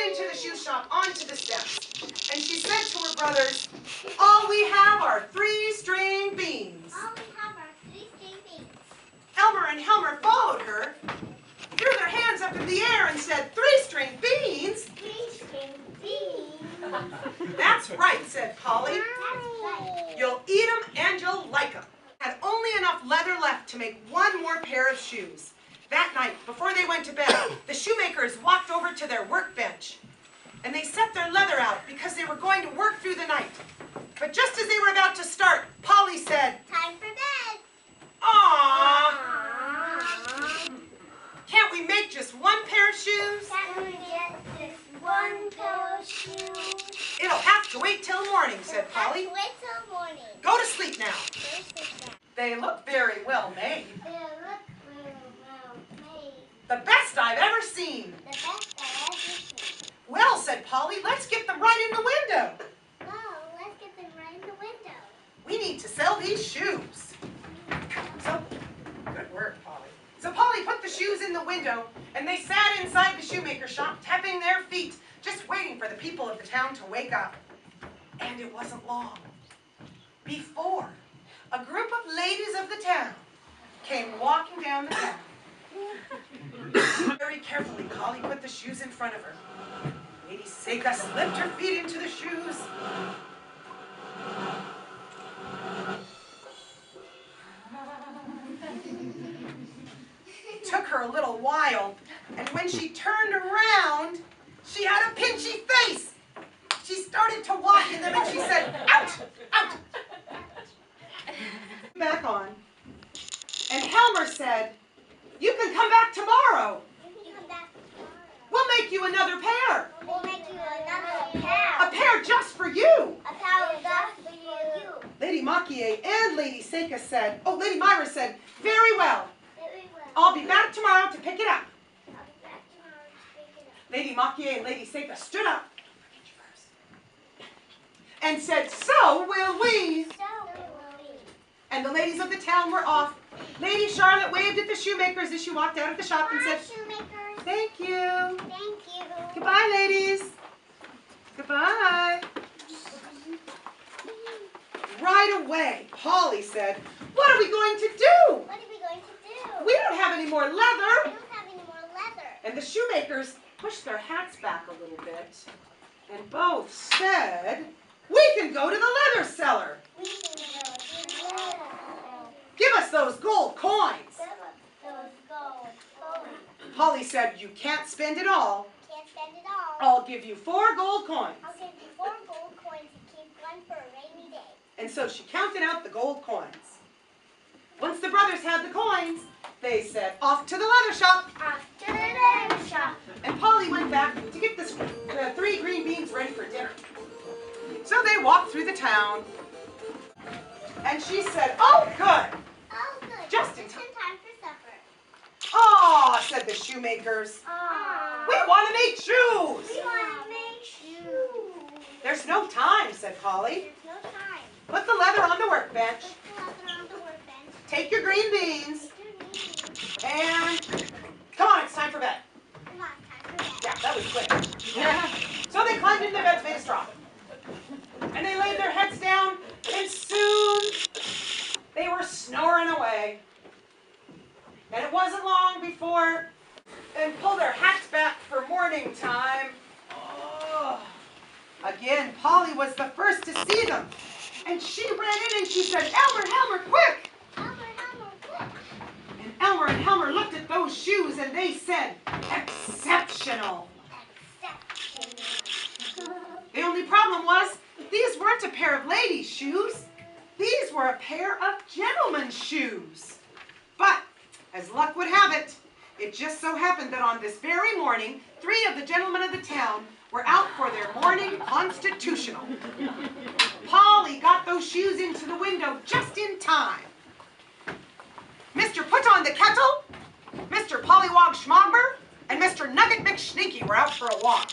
into the shoe shop onto the steps. And she said to her brothers, "All we have are 3-string beans." All we have are 3-string beans. Elmer and Helmer followed her, threw their hands up in the air and said, "3-string beans?" 3-string beans. "That's right," said Polly. That's right. "You'll eat them and you'll like them." Had only enough leather left to make one more pair of shoes. That night, before they went to bed, the shoemakers walked over to their workbench, and they set their leather out because they were going to work through the night. But just as they were about to start, Polly said, "Time for bed." "Aww, Aww. can't we make just one pair of shoes?" Can't we get this one pair of shoes? "It'll have to wait till morning," said Polly. Let's wait till morning. "Go to sleep now." Where's this at? They look very well made. They look very well made. The best I've ever seen. The best I've ever seen. "Well," said Polly, "let's get them right in the window. Well, let's get them right in the window. We need to sell these shoes." So, good work, Polly. So Polly put the shoes in the window, and they sat inside the shoemaker shop, tapping their feet, just waiting for the people of the town to wake up. And it wasn't long before a group of ladies of the town came walking down the path. Very carefully, Polly put the shoes in front of her. Lady Sega slipped her feet into the shoes. It took her a little while, and when she turned around, she had a pinchy face. She started to walk in them, and she said, "Out! Out!" Back on. And Helmer said, "You can come back tomorrow. You can come back tomorrow. We'll make you another pair. We'll make you another pair. A pair just for you." A pair just for you. Lady Makier and Lady Seika said, Lady Myra said, "Very well. Very well. I'll be back tomorrow to pick it up." I'll be back tomorrow to pick it up. Lady Makier and Lady Seika stood up and said, "So will we." So will we. And the ladies of the town were off. Lady Charlotte waved at the shoemakers as she walked out of the shop and Bye, said, shoemakers. "Thank you. Thank you. Goodbye, ladies. Goodbye." Right away, Polly said, "What are we going to do? What are we going to do? We don't have any more We leather." don't have any more leather. And the shoemakers pushed their hats back a little bit, and both said, "We can go to the leather seller. We can go to the leather. Give us those gold coins." Give us those gold coins. Polly said, "You can't spend it all. Can't spend it all. I'll give you 4 gold coins." I'll give you 4 gold coins and keep one for a rainy day. And so she counted out the gold coins. Once the brothers had the coins, they said, "Off to the leather shop." After the leather shop. And Polly went back to get the 3 green beans ready for dinner. So they walked through the town. And she said, "Oh, good. Oh, good. Just in time for supper. Aw," said the shoemakers. Aww. "We want to make shoes." We want to make shoes. "There's no time," said Polly. There's no time. "Put the leather on the workbench. Put the leather on the workbench. Take your green beans. Take your beans. And come on, it's time for bed." Come on, time for bed. Yeah, that was quick. So they climbed into their beds made of straw. And they laid their heads down, and soon they were snoring away. And it wasn't long before they pulled their hats back for morning time. Oh. Again, Polly was the first to see them. And she ran in and she said, "Elmer, Helmer, quick!" Elmer, quick. And Elmer and Helmer looked at those shoes and they said, "Exceptional." The only problem was, these weren't a pair of ladies' shoes. These were a pair of gentlemen's shoes. But, as luck would have it, it just so happened that on this very morning, 3 of the gentlemen of the town were out for their morning constitutional. Polly got those shoes into the window just in time. Mr. Put on the Kettle, Mr. Pollywog Schmogber, and Mr. Nugget McSneaky were out for a walk.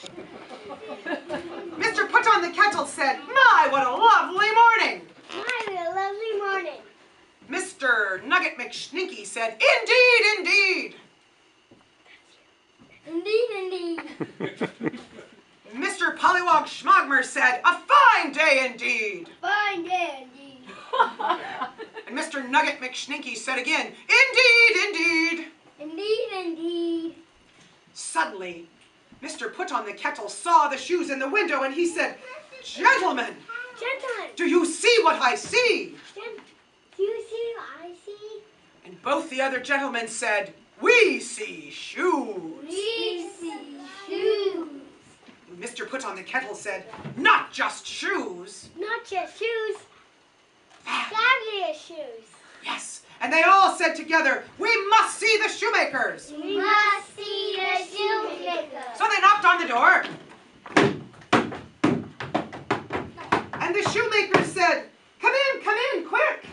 Mr. Put on the Kettle said, "My, what a lovely morning." My, what a lovely morning. Mr. Nugget McSneaky said, "Indeed, indeed." Indeed, indeed. Schmogmer said, "A fine day indeed." Fine day indeed. And Mr. Nugget McSninky said again, "Indeed, indeed." Indeed, indeed. Suddenly, Mr. Put-on-the-Kettle saw the shoes in the window and he said, "Gentlemen, Gentlemen. do you see what I see?" Do you see what I see? And both the other gentlemen said, "We see shoes." We see shoes. And Mr. Put-on-the-Kettle said, "Not just shoes." Not just shoes. Fab. Fabulous shoes. Yes. And they all said together, "We must see the Shoemakers." We must see the Shoemakers. So they knocked on the door. And the Shoemakers said, come in, quick."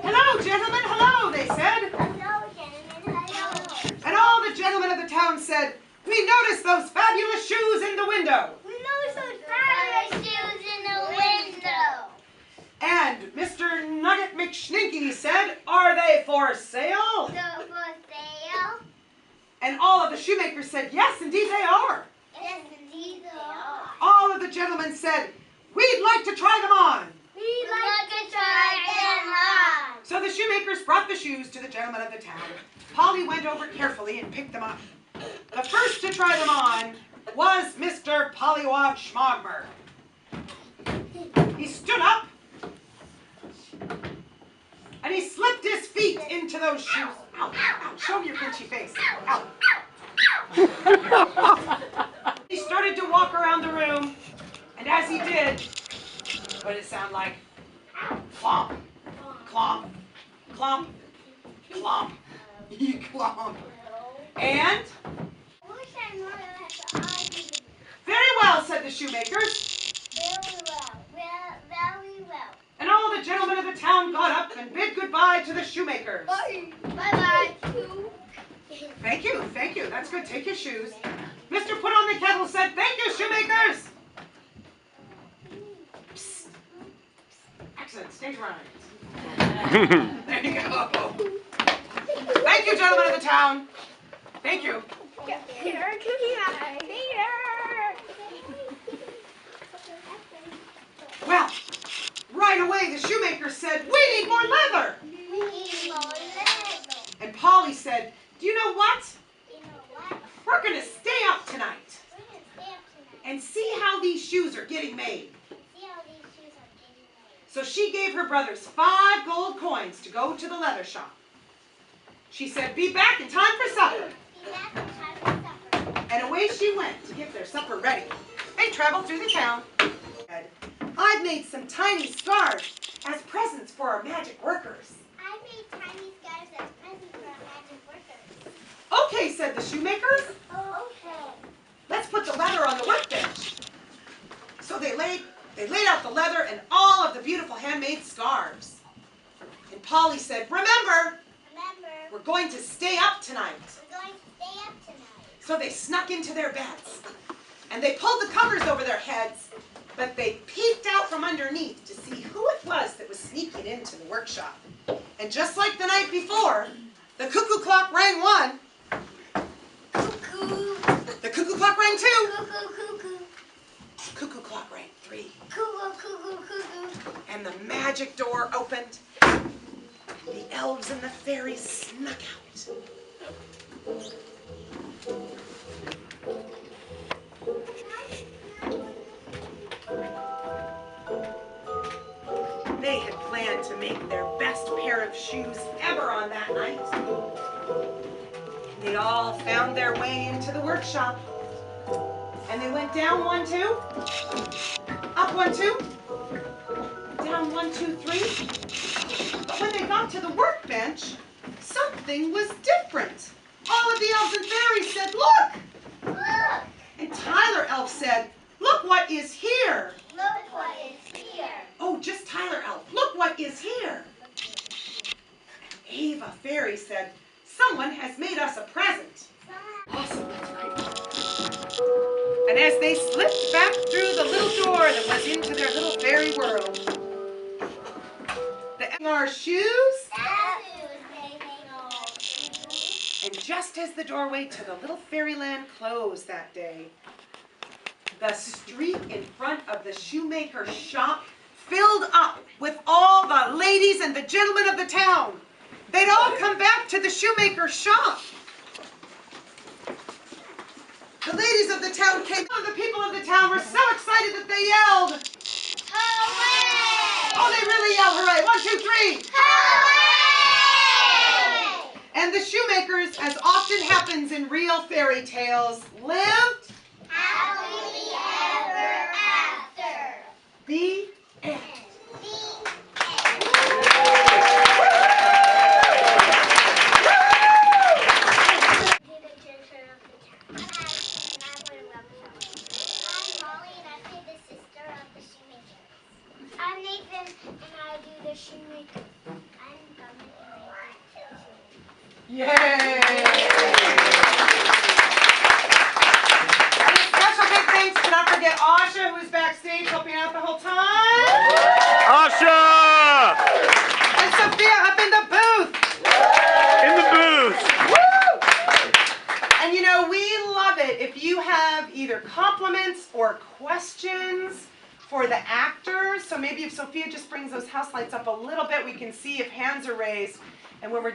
"Hello, gentlemen, hello," they said. Hello, gentlemen. Hello. And all the gentlemen of the town said, "We noticed those fabulous shoes in the window." We noticed those fabulous shoes in the window. And Mr. Nugget McSninky said, "Are they for sale?" So for sale? And all of the Shoemakers said, "Yes, indeed they are." Yes, indeed they are. All of the gentlemen said, "We'd like to try them on." We'd like to try them on. So the Shoemakers brought the shoes to the gentlemen of the town. Polly went over carefully and picked them up. The first to try them on was Mr. Pollywog Schmogmer. He stood up and he slipped his feet into those shoes. Ow, ow, show me your pinchy face. Ow. He started to walk around the room, and as he did, what did it sound like? Clomp, clomp, clomp, clomp, clomp. And? Very well, said the Shoemakers. Very well. Very well. And all the gentlemen of the town got up and bid goodbye to the Shoemakers. Bye-bye. Thank you, thank you. That's good. Take your shoes. Mr. Put-on-the-Kettle said, "Thank you, Shoemakers." Psst. Excellent. Stage right. There you go. Thank you, gentlemen of the town. Thank you. Well, right away the Shoemaker said, "We need more leather." And Polly said, "Do you know what? We're going to stay up tonight and see how these shoes are getting made." So she gave her brothers 5 gold coins to go to the leather shop. She said, "Be back in time for supper." And away she went to get their supper ready. They traveled through the town. "I've made some tiny scarves as presents for our magic workers." I made tiny scarves as presents for our magic workers. "Okay," said the Shoemakers. Oh, okay. "Let's put the leather on the workbench." So they laid out the leather and all of the beautiful handmade scarves. And Polly said, "Remember, we're going to stay up tonight." We're going to stay up tonight. So they snuck into their beds and they pulled the covers over their heads, but they peeked out from underneath to see who it was that was sneaking into the workshop. And just like the night before, the cuckoo clock rang 1. Cuckoo. The cuckoo clock rang 2. Cuckoo, cuckoo. Cuckoo clock rang 3. Cuckoo, cuckoo, cuckoo. And the magic door opened. The elves and the fairies snuck out. They had planned to make their best pair of shoes ever on that night. They all found their way into the workshop. And they went down 1, 2, up 1, 2, down 1, 2, 3. But when they got to the workbench, something was different. All of the elves and fairies said, "Look!" Look. And Tyler Elf said, "Look what is here." Look what is here. Oh, just Tyler Elf. "Look what is here." And Ava Fairy said, "Someone has made us a present." Awesome, that's great. And as they slipped back through the little door that was into their little fairy world, our shoes, and just as the doorway to the little fairyland closed that day, the street in front of the shoemaker's shop filled up with all the ladies and the gentlemen of the town. They'd all come back to the shoemaker's shop. The ladies of the town came, and the people of the town were so excited that they yelled, Hooray! oh, they really yelled hooray. 1, 2, 3. Hooray! And the shoemakers, as often happens in real fairy tales, lived Happily ever after. the end. I'm Nathan, and I do the shoemaker. I'm coming to make it. Yay! And a special big thanks, don't forget Asha, who's backstage helping out the whole time. Asha! And Sophia up in the booth. In the booth. Woo! And you know, we love it if you have either compliments or questions for the actors. So maybe if Sophia just brings those house lights up a little bit, we can see if hands are raised. And when we're done